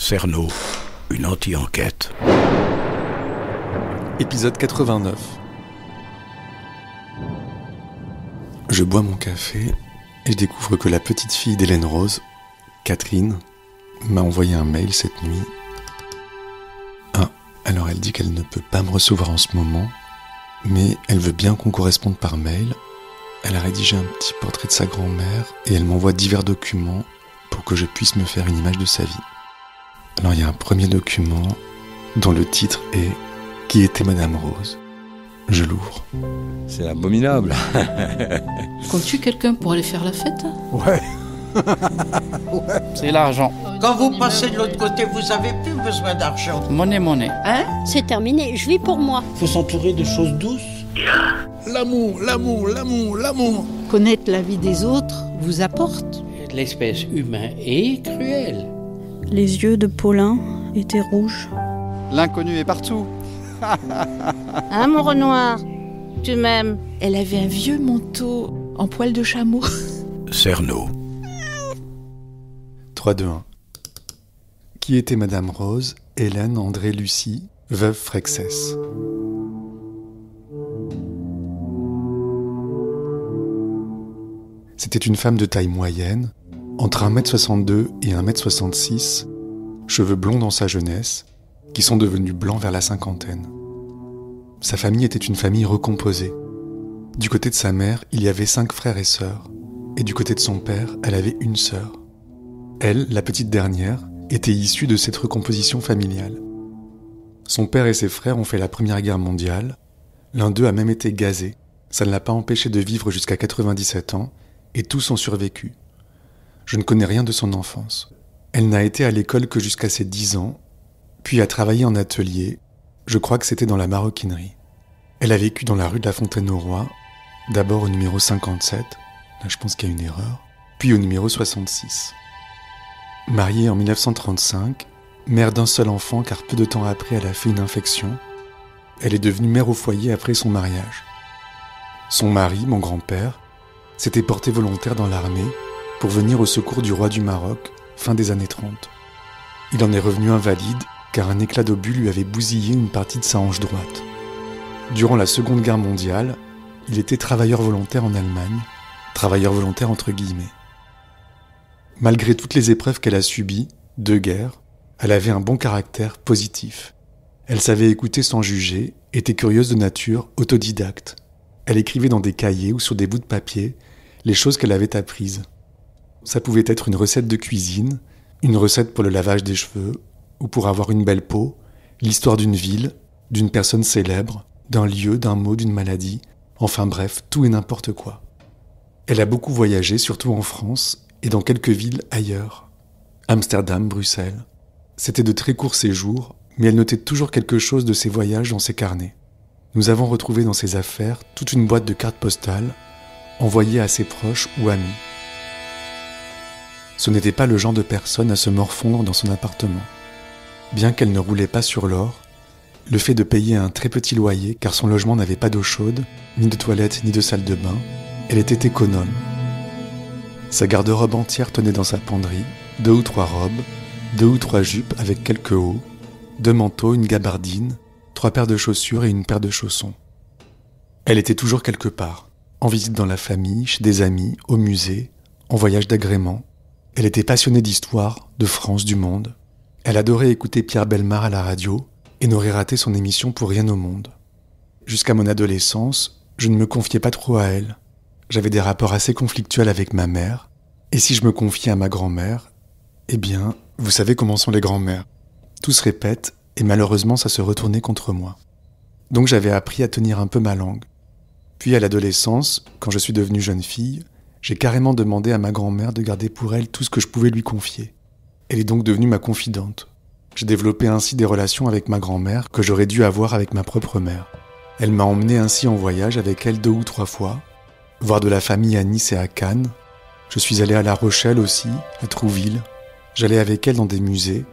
Cerno, une anti-enquête. Épisode 89. Je bois mon café et je découvre que la petite fille d'Hélène Rose, Catherine, m'a envoyé un mail cette nuit. Alors elle dit qu'elle ne peut pas me recevoir en ce moment, mais elle veut bien qu'on corresponde par mail. Elle a rédigé un petit portrait de sa grand-mère et elle m'envoie divers documents pour que je puisse me faire une image de sa vie. Alors il y a un premier document dont le titre est « Qui était Madame Rose ?» Je l'ouvre. C'est abominable. Comptes-tu quelqu'un pour aller faire la fête? Ouais. C'est l'argent. Quand vous passez de l'autre côté, vous avez plus besoin d'argent. Monnaie. Hein? C'est terminé, je vis pour moi. Faut s'entourer de choses douces. L'amour. Connaître la vie des autres vous apporte. L'espèce humaine est cruelle. Les yeux de Paulin étaient rouges. L'inconnu est partout. Hein, mon Renoir? Tu m'aimes? Elle avait un vieux manteau en poil de chameau. Cerno. 3, 2, 1. Qui était Madame Rose, Hélène André Lucie, veuve Frexès. C'était une femme de taille moyenne, entre 1m62 et 1m66, cheveux blonds dans sa jeunesse, qui sont devenus blancs vers la cinquantaine. Sa famille était une famille recomposée. Du côté de sa mère, il y avait 5 frères et sœurs, et du côté de son père, elle avait une sœur. Elle, la petite dernière, était issue de cette recomposition familiale. Son père et ses frères ont fait la Première Guerre mondiale, l'un d'eux a même été gazé, ça ne l'a pas empêché de vivre jusqu'à 97 ans, et tous ont survécu. Je ne connais rien de son enfance. Elle n'a été à l'école que jusqu'à ses 10 ans, puis a travaillé en atelier, je crois que c'était dans la maroquinerie. Elle a vécu dans la rue de la Fontaine-au-Roi, d'abord au numéro 57, là je pense qu'il y a une erreur, puis au numéro 66. Mariée en 1935, mère d'un seul enfant car peu de temps après elle a fait une infection, elle est devenue mère au foyer après son mariage. Son mari, mon grand-père, s'était porté volontaire dans l'armée pour venir au secours du roi du Maroc, fin des années 30. Il en est revenu invalide car un éclat d'obus lui avait bousillé une partie de sa hanche droite. Durant la Seconde Guerre mondiale, il était travailleur volontaire en Allemagne, travailleur volontaire entre guillemets. Malgré toutes les épreuves qu'elle a subies, de guerre, elle avait un bon caractère positif. Elle savait écouter sans juger, était curieuse de nature, autodidacte. Elle écrivait dans des cahiers ou sur des bouts de papier les choses qu'elle avait apprises. Ça pouvait être une recette de cuisine, une recette pour le lavage des cheveux, ou pour avoir une belle peau, l'histoire d'une ville, d'une personne célèbre, d'un lieu, d'un mot, d'une maladie, enfin bref, tout et n'importe quoi. Elle a beaucoup voyagé, surtout en France, et dans quelques villes ailleurs. Amsterdam, Bruxelles. C'était de très courts séjours, mais elle notait toujours quelque chose de ses voyages dans ses carnets. Nous avons retrouvé dans ses affaires toute une boîte de cartes postales, envoyées à ses proches ou amis. Ce n'était pas le genre de personne à se morfondre dans son appartement. Bien qu'elle ne roulait pas sur l'or, le fait de payer un très petit loyer car son logement n'avait pas d'eau chaude, ni de toilette, ni de salle de bain, elle était économe. Sa garde-robe entière tenait dans sa penderie 2 ou 3 robes, 2 ou 3 jupes avec quelques hauts, 2 manteaux, une gabardine, 3 paires de chaussures et une paire de chaussons. Elle était toujours quelque part, en visite dans la famille, chez des amis, au musée, en voyage d'agrément. Elle était passionnée d'histoire, de France, du monde. Elle adorait écouter Pierre Bellemare à la radio et n'aurait raté son émission pour rien au monde. Jusqu'à mon adolescence, je ne me confiais pas trop à elle. J'avais des rapports assez conflictuels avec ma mère, et si je me confiais à ma grand-mère, eh bien, vous savez comment sont les grands-mères. Tout se répète, et malheureusement ça se retournait contre moi. Donc j'avais appris à tenir un peu ma langue. Puis à l'adolescence, quand je suis devenue jeune fille, j'ai carrément demandé à ma grand-mère de garder pour elle tout ce que je pouvais lui confier. Elle est donc devenue ma confidente. J'ai développé ainsi des relations avec ma grand-mère que j'aurais dû avoir avec ma propre mère. Elle m'a emmené ainsi en voyage avec elle 2 ou 3 fois, voir de la famille à Nice et à Cannes. Je suis allé à La Rochelle aussi, à Trouville. J'allais avec elle dans des musées.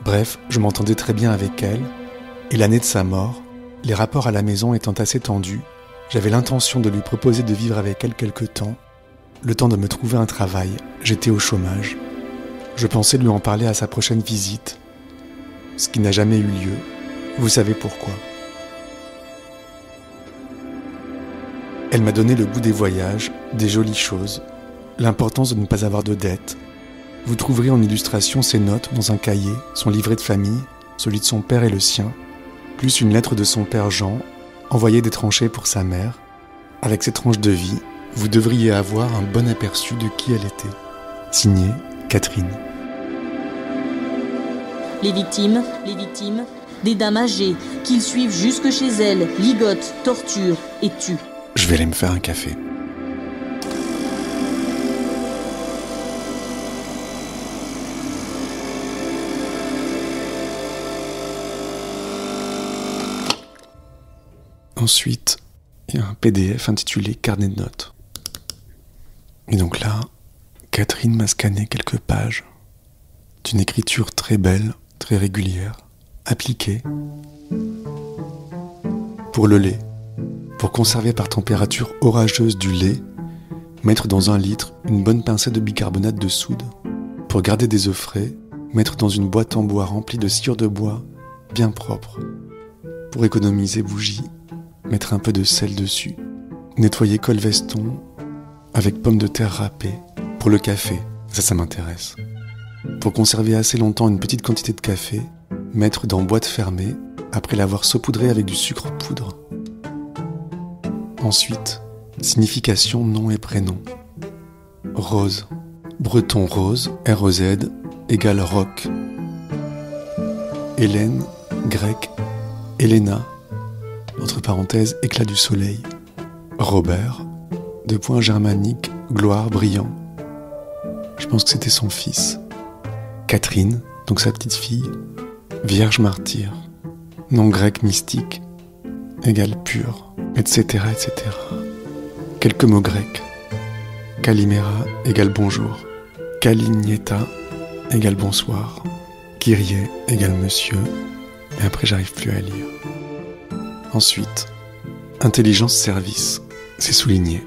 Bref, je m'entendais très bien avec elle. Et l'année de sa mort, les rapports à la maison étant assez tendus, j'avais l'intention de lui proposer de vivre avec elle quelque temps. Le temps de me trouver un travail, j'étais au chômage. Je pensais lui en parler à sa prochaine visite, ce qui n'a jamais eu lieu. Vous savez pourquoi. Elle m'a donné le goût des voyages, des jolies choses, l'importance de ne pas avoir de dettes. Vous trouverez en illustration ses notes dans un cahier, son livret de famille, celui de son père et le sien, plus une lettre de son père Jean, envoyée des tranchées pour sa mère. Avec ces tranches de vie, vous devriez avoir un bon aperçu de qui elle était. Signé Catherine. Les victimes, des dames âgées, qu'ils suivent jusque chez elles, ligotent, torturent et tuent. Je vais aller me faire un café. Ensuite, il y a un PDF intitulé Carnet de notes. Et donc là, Catherine m'a scanné quelques pages d'une écriture très belle, très régulière, appliquée. Pour le lait, pour conserver par température orageuse du lait, mettre dans 1 litre une bonne pincée de bicarbonate de soude. Pour garder des œufs frais, mettre dans une boîte en bois remplie de sciure de bois, bien propre. Pour économiser bougies, mettre un peu de sel dessus. Nettoyer colveston avec pommes de terre râpées. Pour le café, ça m'intéresse. Pour conserver assez longtemps une petite quantité de café, mettre dans boîte fermée après l'avoir saupoudré avec du sucre poudre. Ensuite, signification nom et prénom. Rose. Breton rose, R-O-Z, égale roc. Hélène, grec, Helena, entre parenthèses, éclat du soleil. Robert, germanique, gloire, brillant. Je pense que c'était son fils. Catherine, donc sa petite fille, vierge martyre. Nom grec mystique, égale pur, etc., etc. Quelques mots grecs. Kalimera égale bonjour. Kalinieta égale bonsoir. Kyrie égale monsieur. Et après, j'arrive plus à lire. Ensuite, intelligence-service, c'est souligné.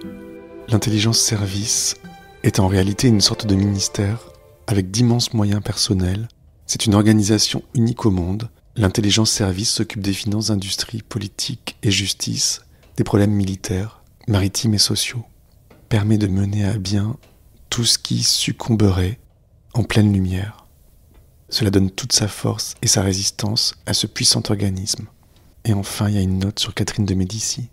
L'intelligence-service est en réalité une sorte de ministère avec d'immenses moyens personnels. C'est une organisation unique au monde. L'intelligence-service s'occupe des finances, industrie, politique et justice, des problèmes militaires, maritimes et sociaux. Permet de mener à bien tout ce qui succomberait en pleine lumière. Cela donne toute sa force et sa résistance à ce puissant organisme. Et enfin, il y a une note sur Catherine de Médicis.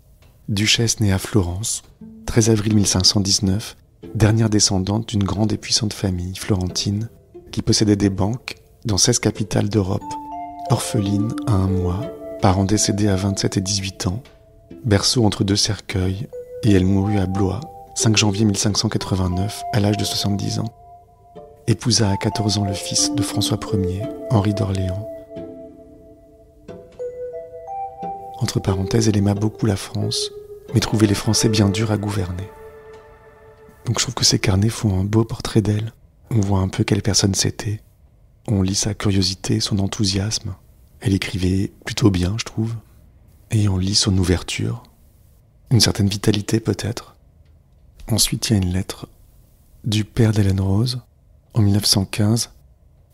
Duchesse née à Florence, 13 avril 1519, dernière descendante d'une grande et puissante famille florentine qui possédait des banques dans 16 capitales d'Europe. Orpheline à 1 mois, parents décédés à 27 et 18 ans, berceau entre 2 cercueils, et elle mourut à Blois, 5 janvier 1589, à l'âge de 70 ans. Épousa à 14 ans le fils de François Ier, Henri d'Orléans. Entre parenthèses, elle aima beaucoup la France, mais trouvait les Français bien durs à gouverner. Donc je trouve que ces carnets font un beau portrait d'elle. On voit un peu quelle personne c'était. On lit sa curiosité, son enthousiasme. Elle écrivait plutôt bien, je trouve. Et on lit son ouverture. Une certaine vitalité peut-être. Ensuite, il y a une lettre du père d'Hélène Rose, en 1915,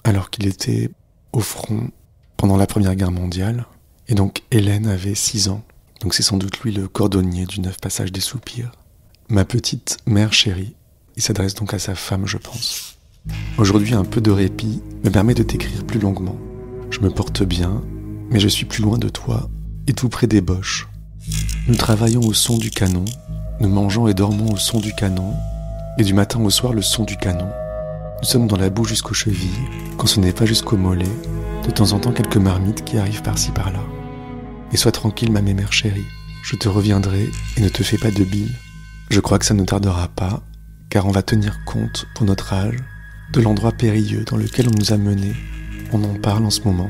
alors qu'il était au front pendant la Première Guerre mondiale. Et donc Hélène avait 6 ans. Donc c'est sans doute lui le cordonnier du 9 passage des Soupirs. Ma petite mère chérie. Il s'adresse donc à sa femme, je pense. Aujourd'hui, un peu de répit me permet de t'écrire plus longuement. Je me porte bien, mais je suis plus loin de toi et tout près des Boches. Nous travaillons au son du canon, nous mangeons et dormons au son du canon, et du matin au soir le son du canon. Nous sommes dans la boue jusqu'aux chevilles, quand ce n'est pas jusqu'aux mollets, de temps en temps quelques marmites qui arrivent par-ci par-là. Et sois tranquille, ma mémère chérie, je te reviendrai et ne te fais pas de bile. Je crois que ça ne tardera pas, car on va tenir compte, pour notre âge, de l'endroit périlleux dans lequel on nous a menés. On en parle en ce moment.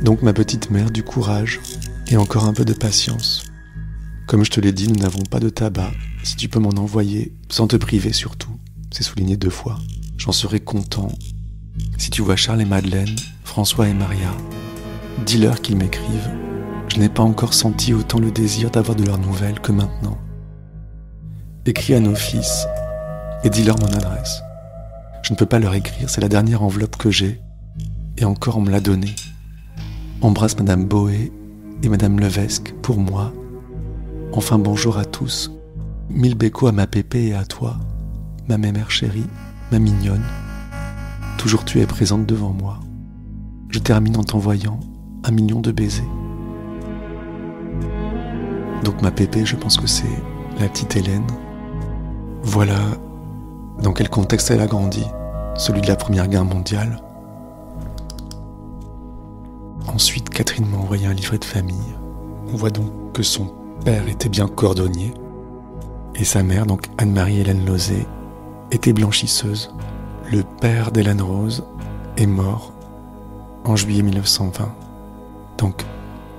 Donc ma petite mère, du courage et encore un peu de patience. Comme je te l'ai dit, nous n'avons pas de tabac. Si tu peux m'en envoyer, sans te priver surtout, c'est souligné 2 fois. J'en serai content. Si tu vois Charles et Madeleine, François et Maria, dis-leur qu'ils m'écrivent. Je n'ai pas encore senti autant le désir d'avoir de leurs nouvelles que maintenant. Écris à nos fils et dis-leur mon adresse. Je ne peux pas leur écrire, c'est la dernière enveloppe que j'ai. Et encore on me l'a donnée. Embrasse Madame Boé et Madame Levesque pour moi. Enfin bonjour à tous. 1000 bécos à ma pépé et à toi, ma mémère chérie, ma mignonne. Toujours tu es présente devant moi. Je termine en t'envoyant 1 million de baisers. Donc ma pépé, je pense que c'est la petite Hélène. Voilà dans quel contexte elle a grandi, celui de la Première Guerre mondiale. Ensuite, Catherine m'a envoyé un livret de famille. On voit donc que son père était bien cordonnier et sa mère, donc Anne-Marie Hélène Lozé, était blanchisseuse. Le père d'Hélène Rose est mort en juillet 1920, donc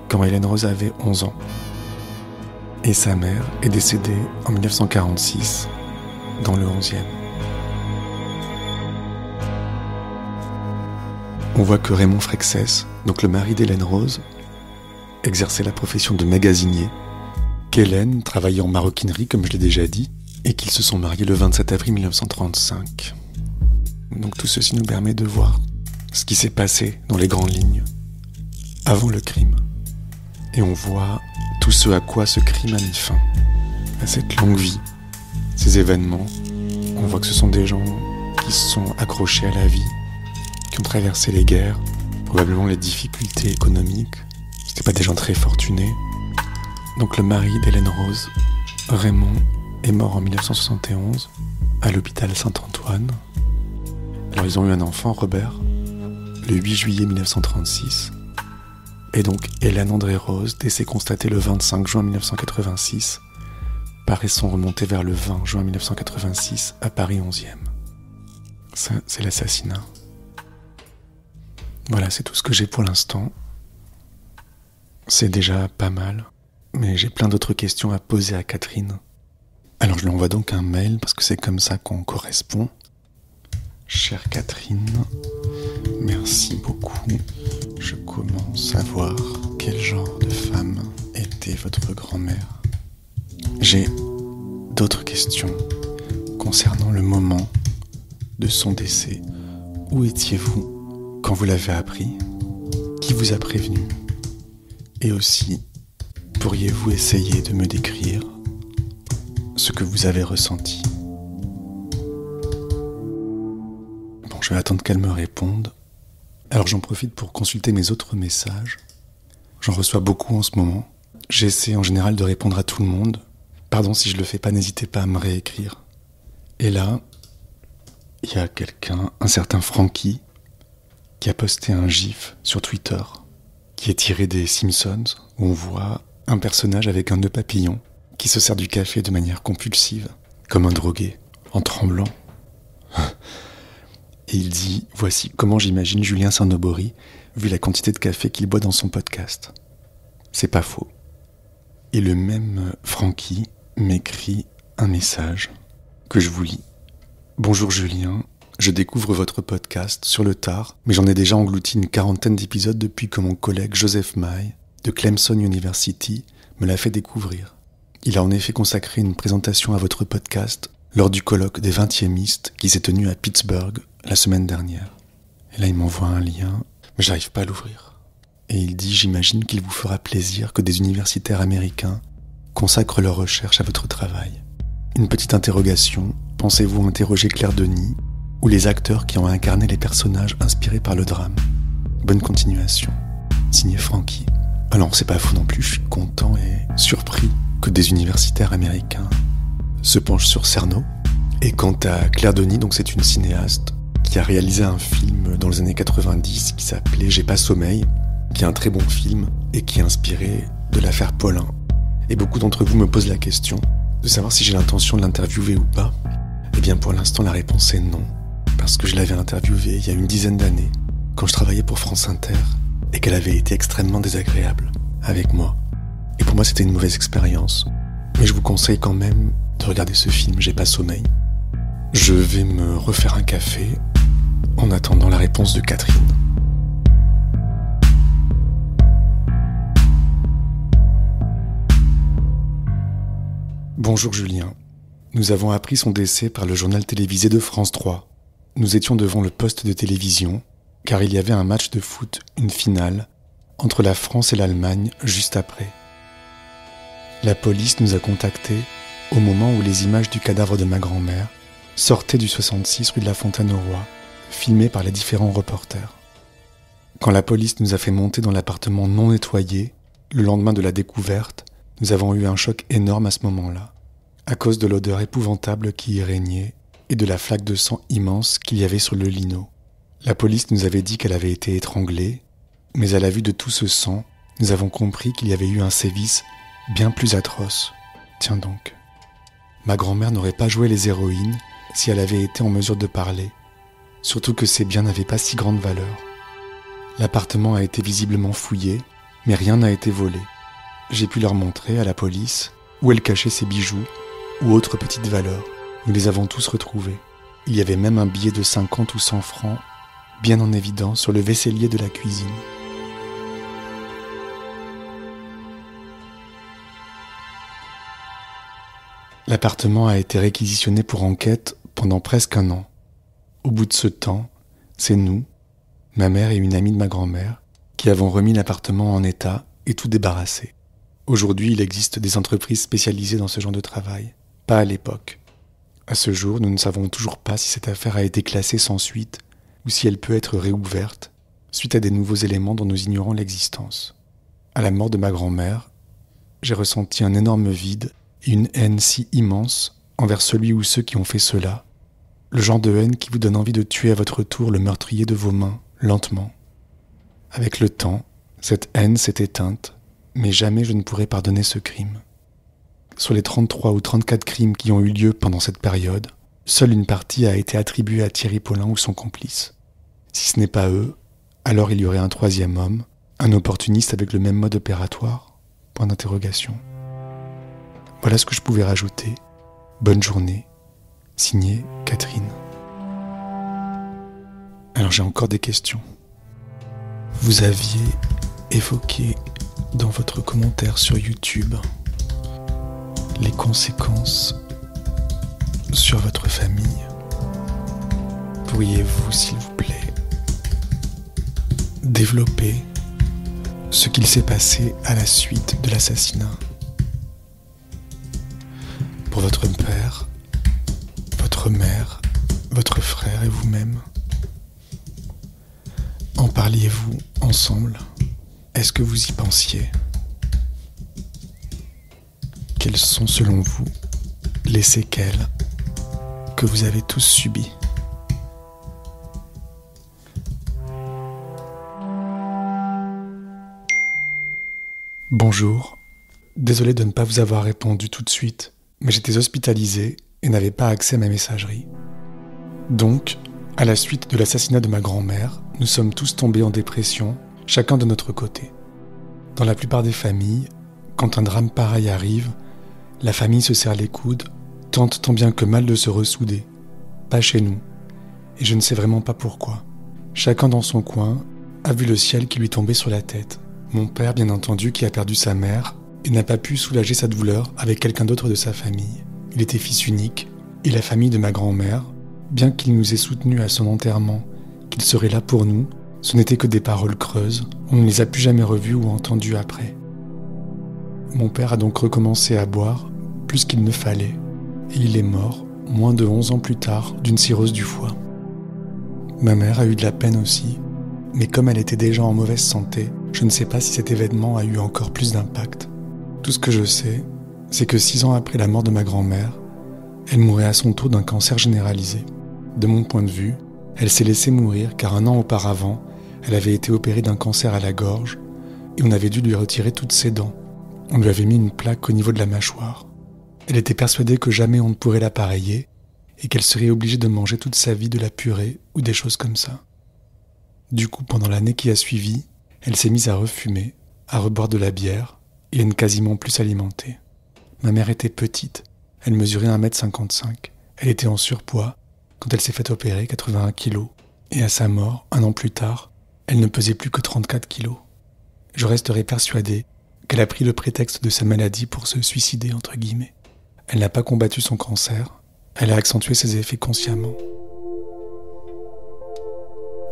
quand Hélène Rose avait 11 ans. Et sa mère est décédée en 1946 dans le 11e. On voit que Raymond Frexès, donc le mari d'Hélène Rose, exerçait la profession de magasinier, qu'Hélène travaillait en maroquinerie, comme je l'ai déjà dit, et qu'ils se sont mariés le 27 avril 1935. Donc tout ceci nous permet de voir ce qui s'est passé dans les grandes lignes, avant le crime. Et on voit tout ce à quoi ce crime a mis fin, à cette longue vie, ces événements. On voit que ce sont des gens qui se sont accrochés à la vie, qui ont traversé les guerres, probablement les difficultés économiques. C'était pas des gens très fortunés. Donc le mari d'Hélène Rose, Raymond, est mort en 1971 à l'hôpital Saint-Antoine. Alors ils ont eu un enfant, Robert, le 8 juillet 1936. Et donc Hélène André Rose, décès constaté le 25 juin 1986, paraissant remonter vers le 20 juin 1986 à Paris 11e. Ça, c'est l'assassinat. Voilà, c'est tout ce que j'ai pour l'instant. C'est déjà pas mal, mais j'ai plein d'autres questions à poser à Catherine. Alors je lui envoie donc un mail, parce que c'est comme ça qu'on correspond. Chère Catherine, merci beaucoup. Je commence à voir quel genre de femme était votre grand-mère. J'ai d'autres questions concernant le moment de son décès. Où étiez-vous quand vous l'avez appris? Qui vous a prévenu? Et aussi, pourriez-vous essayer de me décrire ce que vous avez ressenti? Bon, je vais attendre qu'elle me réponde. Alors j'en profite pour consulter mes autres messages. J'en reçois beaucoup en ce moment. J'essaie en général de répondre à tout le monde. Pardon si je le fais pas, n'hésitez pas à me réécrire. Et là, il y a quelqu'un, un certain Francky, qui a posté un gif sur Twitter, qui est tiré des Simpsons, où on voit un personnage avec un nœud papillon, qui se sert du café de manière compulsive, comme un drogué, en tremblant. Et il dit « Voici comment j'imagine Julien Saint-Nobory, vu la quantité de café qu'il boit dans son podcast. » C'est pas faux. Et le même Francky m'écrit un message que je vous lis. « Bonjour Julien, je découvre votre podcast sur le tard, mais j'en ai déjà englouti une 40aine d'épisodes depuis que mon collègue Joseph May, de Clemson University, me l'a fait découvrir. Il a en effet consacré une présentation à votre podcast lors du colloque des 20e qui s'est tenu à Pittsburgh la semaine dernière. Et là, il m'envoie un lien, mais j'arrive pas à l'ouvrir. Et il dit « J'imagine qu'il vous fera plaisir que des universitaires américains consacrent leurs recherches à votre travail. Une petite interrogation, pensez-vous interroger Claire Denis ou les acteurs qui ont incarné les personnages inspirés par le drame? Bonne continuation. Signé Francky. » Alors, c'est pas fou non plus, je suis content et surpris que des universitaires américains se penchent sur Cerno. Et quant à Claire Denis, donc c'est une cinéaste qui a réalisé un film dans les années 90 qui s'appelait J'ai pas sommeil, qui est un très bon film et qui est inspiré de l'affaire Paulin. Et beaucoup d'entre vous me posent la question de savoir si j'ai l'intention de l'interviewer ou pas. Eh bien pour l'instant la réponse est non, parce que je l'avais interviewée il y a une dizaine d'années, quand je travaillais pour France Inter, et qu'elle avait été extrêmement désagréable avec moi. Et pour moi c'était une mauvaise expérience. Mais je vous conseille quand même de regarder ce film J'ai pas sommeil. Je vais me refaire un café en attendant la réponse de Catherine. Bonjour Julien. Nous avons appris son décès par le journal télévisé de France 3. Nous étions devant le poste de télévision, car il y avait un match de foot, une finale, entre la France et l'Allemagne juste après. La police nous a contactés au moment où les images du cadavre de ma grand-mère sortaient du 66 rue de la Fontaine-au-Roi, filmées par les différents reporters. Quand la police nous a fait monter dans l'appartement non nettoyé, le lendemain de la découverte, nous avons eu un choc énorme à ce moment-là, à cause de l'odeur épouvantable qui y régnait et de la flaque de sang immense qu'il y avait sur le lino. La police nous avait dit qu'elle avait été étranglée, mais à la vue de tout ce sang, nous avons compris qu'il y avait eu un sévice bien plus atroce. Tiens donc. Ma grand-mère n'aurait pas joué les héroïnes si elle avait été en mesure de parler, surtout que ses biens n'avaient pas si grande valeur. L'appartement a été visiblement fouillé, mais rien n'a été volé. J'ai pu leur montrer à la police où elle cachait ses bijoux ou autres petites valeurs. Nous les avons tous retrouvés. Il y avait même un billet de 50 ou 100 francs, bien en évidence sur le vaisselier de la cuisine. L'appartement a été réquisitionné pour enquête pendant presque 1 an. Au bout de ce temps, c'est nous, ma mère et une amie de ma grand-mère, qui avons remis l'appartement en état et tout débarrassé. Aujourd'hui, il existe des entreprises spécialisées dans ce genre de travail. Pas à l'époque. À ce jour, nous ne savons toujours pas si cette affaire a été classée sans suite ou si elle peut être réouverte suite à des nouveaux éléments dont nous ignorons l'existence. À la mort de ma grand-mère, j'ai ressenti un énorme vide et une haine si immense envers celui ou ceux qui ont fait cela, le genre de haine qui vous donne envie de tuer à votre tour le meurtrier de vos mains, lentement. Avec le temps, cette haine s'est éteinte, mais jamais je ne pourrai pardonner ce crime. Sur les 33 ou 34 crimes qui ont eu lieu pendant cette période, seule une partie a été attribuée à Thierry Paulin ou son complice. Si ce n'est pas eux, alors il y aurait un 3e homme, un opportuniste avec le même mode opératoire, point d'interrogation. Voilà ce que je pouvais rajouter. Bonne journée. Signé Catherine. Alors j'ai encore des questions. Vous aviez évoqué dans votre commentaire sur YouTube les conséquences sur votre famille. Pourriez-vous, s'il vous plaît, développer ce qu'il s'est passé à la suite de l'assassinat? Pour votre père, votre mère, votre frère et vous-même. En parliez-vous ensemble? Est-ce que vous y pensiez? Quelles sont, selon vous, les séquelles que vous avez tous subies? Bonjour. Désolé de ne pas vous avoir répondu tout de suite, mais j'étais hospitalisé et n'avais pas accès à ma messagerie. Donc, à la suite de l'assassinat de ma grand-mère, nous sommes tous tombés en dépression, chacun de notre côté. Dans la plupart des familles, quand un drame pareil arrive, la famille se serre les coudes, tente tant bien que mal de se ressouder. Pas chez nous. Et je ne sais vraiment pas pourquoi. Chacun dans son coin a vu le ciel qui lui tombait sur la tête. Mon père, bien entendu, qui a perdu sa mère et n'a pas pu soulager sa douleur avec quelqu'un d'autre de sa famille. Il était fils unique, et la famille de ma grand-mère, bien qu'il nous ait soutenus à son enterrement, qu'il serait là pour nous, ce n'était que des paroles creuses, on ne les a plus jamais revues ou entendues après. Mon père a donc recommencé à boire, plus qu'il ne fallait, et il est mort, moins de 11 ans plus tard, d'une cirrhose du foie. Ma mère a eu de la peine aussi, mais comme elle était déjà en mauvaise santé, je ne sais pas si cet événement a eu encore plus d'impact. Tout ce que je sais, c'est que 6 ans après la mort de ma grand-mère, elle mourait à son tour d'un cancer généralisé. De mon point de vue, elle s'est laissée mourir car 1 an auparavant, elle avait été opérée d'un cancer à la gorge et on avait dû lui retirer toutes ses dents. On lui avait mis une plaque au niveau de la mâchoire. Elle était persuadée que jamais on ne pourrait l'appareiller et qu'elle serait obligée de manger toute sa vie de la purée ou des choses comme ça. Du coup, pendant l'année qui a suivi, elle s'est mise à refumer, à reboire de la bière et à ne quasiment plus s'alimenter. Ma mère était petite, elle mesurait 1m55. Elle était en surpoids quand elle s'est fait opérer, 81 kilos. Et à sa mort, 1 an plus tard, elle ne pesait plus que 34 kilos. Je resterai persuadé qu'elle a pris le prétexte de sa maladie pour se suicider, entre guillemets. Elle n'a pas combattu son cancer, elle a accentué ses effets consciemment.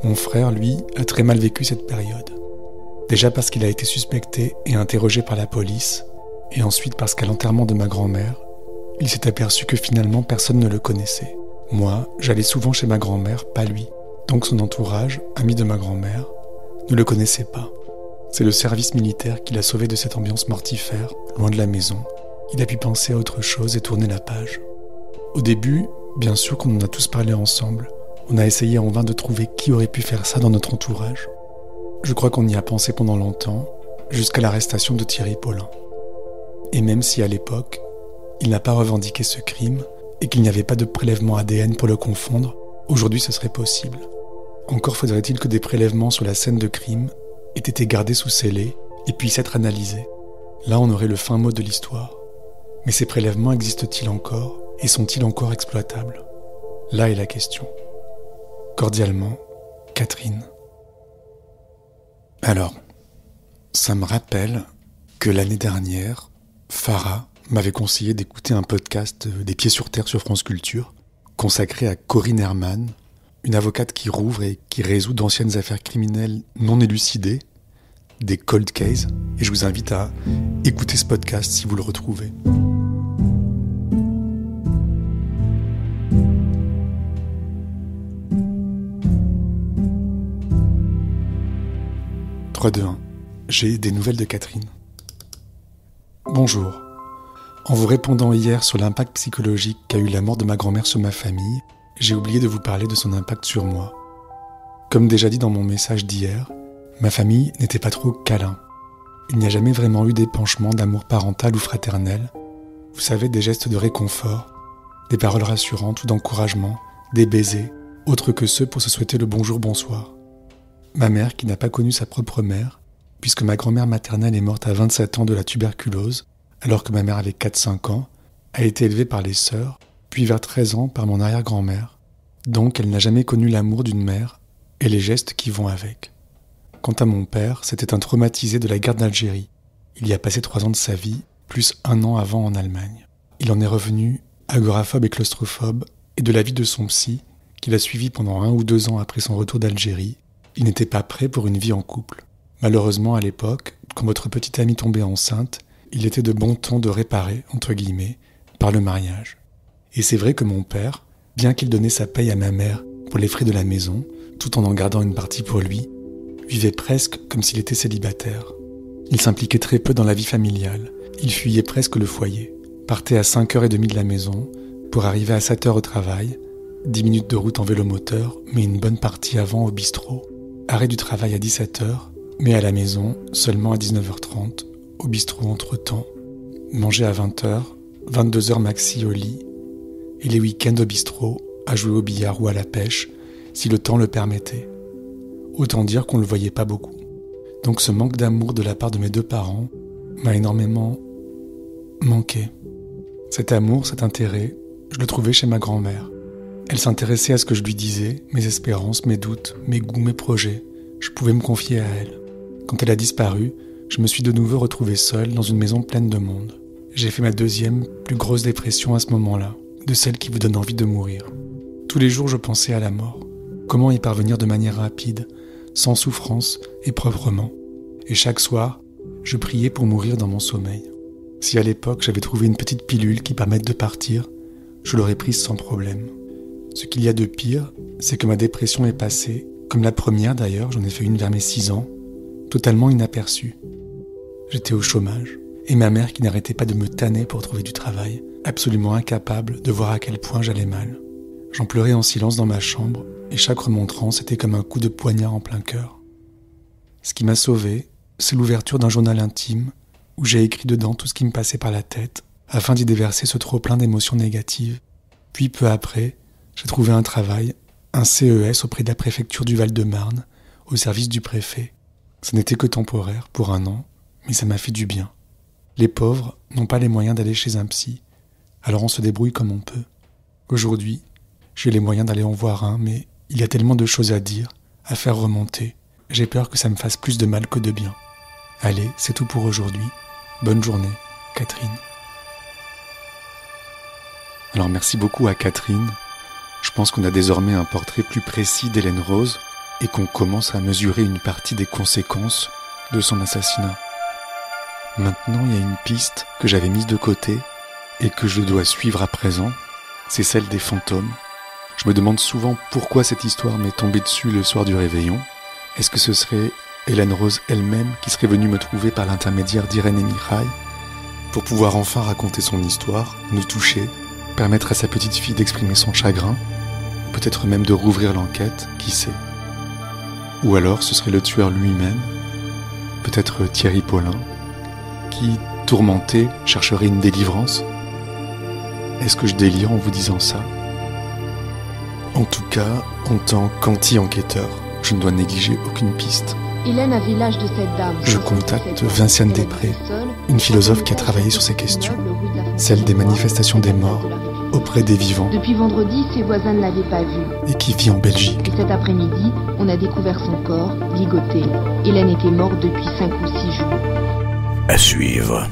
Mon frère, lui, a très mal vécu cette période. Déjà parce qu'il a été suspecté et interrogé par la police, et ensuite parce qu'à l'enterrement de ma grand-mère, il s'est aperçu que finalement personne ne le connaissait. Moi, j'allais souvent chez ma grand-mère, pas lui. Donc son entourage, ami de ma grand-mère, ne le connaissait pas. C'est le service militaire qui l'a sauvé de cette ambiance mortifère, loin de la maison. Il a pu penser à autre chose et tourner la page. Au début, bien sûr qu'on en a tous parlé ensemble. On a essayé en vain de trouver qui aurait pu faire ça dans notre entourage. Je crois qu'on y a pensé pendant longtemps, jusqu'à l'arrestation de Thierry Paulin. Et même si à l'époque, il n'a pas revendiqué ce crime et qu'il n'y avait pas de prélèvement ADN pour le confondre, aujourd'hui ce serait possible. Encore faudrait-il que des prélèvements sur la scène de crime aient été gardés sous scellés et puissent être analysés. Là on aurait le fin mot de l'histoire. Mais ces prélèvements existent-ils encore et sont-ils encore exploitables? Là est la question. Cordialement, Catherine. Alors, ça me rappelle que l'année dernière, Farah m'avait conseillé d'écouter un podcast des Pieds sur Terre sur France Culture, consacré à Corinne Herman, une avocate qui rouvre et qui résout d'anciennes affaires criminelles non élucidées, des cold cases, et je vous invite à écouter ce podcast si vous le retrouvez. « 3, 2, 1. J'ai des nouvelles de Catherine. Bonjour. En vous répondant hier sur l'impact psychologique qu'a eu la mort de ma grand-mère sur ma famille, j'ai oublié de vous parler de son impact sur moi. Comme déjà dit dans mon message d'hier, ma famille n'était pas trop câlin. Il n'y a jamais vraiment eu d'épanchement d'amour parental ou fraternel. Vous savez, des gestes de réconfort, des paroles rassurantes ou d'encouragement, des baisers, autres que ceux pour se souhaiter le bonjour, bonsoir. Ma mère, qui n'a pas connu sa propre mère, puisque ma grand-mère maternelle est morte à 27 ans de la tuberculose, alors que ma mère avait 4-5 ans, a été élevée par les sœurs, puis vers 13 ans par mon arrière-grand-mère. Donc elle n'a jamais connu l'amour d'une mère et les gestes qui vont avec. Quant à mon père, c'était un traumatisé de la guerre d'Algérie. Il y a passé 3 ans de sa vie, plus 1 an avant en Allemagne. Il en est revenu agoraphobe et claustrophobe, et de l'avis de son psy, qu'il a suivi pendant 1 ou 2 ans après son retour d'Algérie, il n'était pas prêt pour une vie en couple. Malheureusement, à l'époque, quand votre petite amie tombait enceinte, il était de bon ton de réparer, entre guillemets, par le mariage. Et c'est vrai que mon père, bien qu'il donnait sa paye à ma mère pour les frais de la maison, tout en gardant une partie pour lui, vivait presque comme s'il était célibataire. Il s'impliquait très peu dans la vie familiale, il fuyait presque le foyer, partait à 5h30 de la maison pour arriver à 7h au travail, 10 minutes de route en vélomoteur, mais une bonne partie avant au bistrot. Arrêt du travail à 17h, mais à la maison seulement à 19h30, au bistrot entre-temps. Manger à 20h, 22h maxi au lit, et les week-ends au bistrot, à jouer au billard ou à la pêche, si le temps le permettait. Autant dire qu'on ne le voyait pas beaucoup. Donc ce manque d'amour de la part de mes 2 parents m'a énormément manqué. Cet amour, cet intérêt, je le trouvais chez ma grand-mère. Elle s'intéressait à ce que je lui disais, mes espérances, mes doutes, mes goûts, mes projets. Je pouvais me confier à elle. Quand elle a disparu, je me suis de nouveau retrouvé seul dans une maison pleine de monde. J'ai fait ma 2e, plus grosse dépression à ce moment-là, de celle qui vous donne envie de mourir. Tous les jours, je pensais à la mort. Comment y parvenir de manière rapide, sans souffrance et proprement. Et chaque soir, je priais pour mourir dans mon sommeil. Si à l'époque, j'avais trouvé une petite pilule qui permette de partir, je l'aurais prise sans problème. Ce qu'il y a de pire, c'est que ma dépression est passée, comme la première d'ailleurs, j'en ai fait une vers mes 6 ans, totalement inaperçue. J'étais au chômage, et ma mère qui n'arrêtait pas de me tanner pour trouver du travail, absolument incapable de voir à quel point j'allais mal. J'en pleurais en silence dans ma chambre, et chaque remontrance était comme un coup de poignard en plein cœur. Ce qui m'a sauvé, c'est l'ouverture d'un journal intime, où j'ai écrit dedans tout ce qui me passait par la tête, afin d'y déverser ce trop-plein d'émotions négatives. Puis peu après, j'ai trouvé un travail, un CES auprès de la préfecture du Val-de-Marne, au service du préfet. Ce n'était que temporaire, pour 1 an, mais ça m'a fait du bien. Les pauvres n'ont pas les moyens d'aller chez un psy, alors on se débrouille comme on peut. Aujourd'hui, j'ai les moyens d'aller en voir un, mais il y a tellement de choses à dire, à faire remonter. J'ai peur que ça me fasse plus de mal que de bien. Allez, c'est tout pour aujourd'hui. Bonne journée, Catherine. Alors merci beaucoup à Catherine. Je pense qu'on a désormais un portrait plus précis d'Hélène Rose et qu'on commence à mesurer une partie des conséquences de son assassinat. Maintenant, il y a une piste que j'avais mise de côté et que je dois suivre à présent, c'est celle des fantômes. Je me demande souvent pourquoi cette histoire m'est tombée dessus le soir du réveillon. Est-ce que ce serait Hélène Rose elle-même qui serait venue me trouver par l'intermédiaire d'Irène et Mikhaïl pour pouvoir enfin raconter son histoire, nous toucher, permettre à sa petite fille d'exprimer son chagrin, peut-être même de rouvrir l'enquête, qui sait. Ou alors ce serait le tueur lui-même, peut-être Thierry Paulin, qui, tourmenté, chercherait une délivrance. Est-ce que je délire en vous disant ça? En tout cas, en tant qu'anti-enquêteur, je ne dois négliger aucune piste. Hélène avait l'âge de cette dame. Je contacte Vinciane Després, une philosophe qui a travaillé sur ces questions, celle des manifestations des morts auprès des vivants. Depuis vendredi, ses voisins ne l'avaient pas vue. Et qui vit en Belgique. Et cet après-midi, on a découvert son corps, ligoté. Hélène était morte depuis 5 ou 6 jours. À suivre.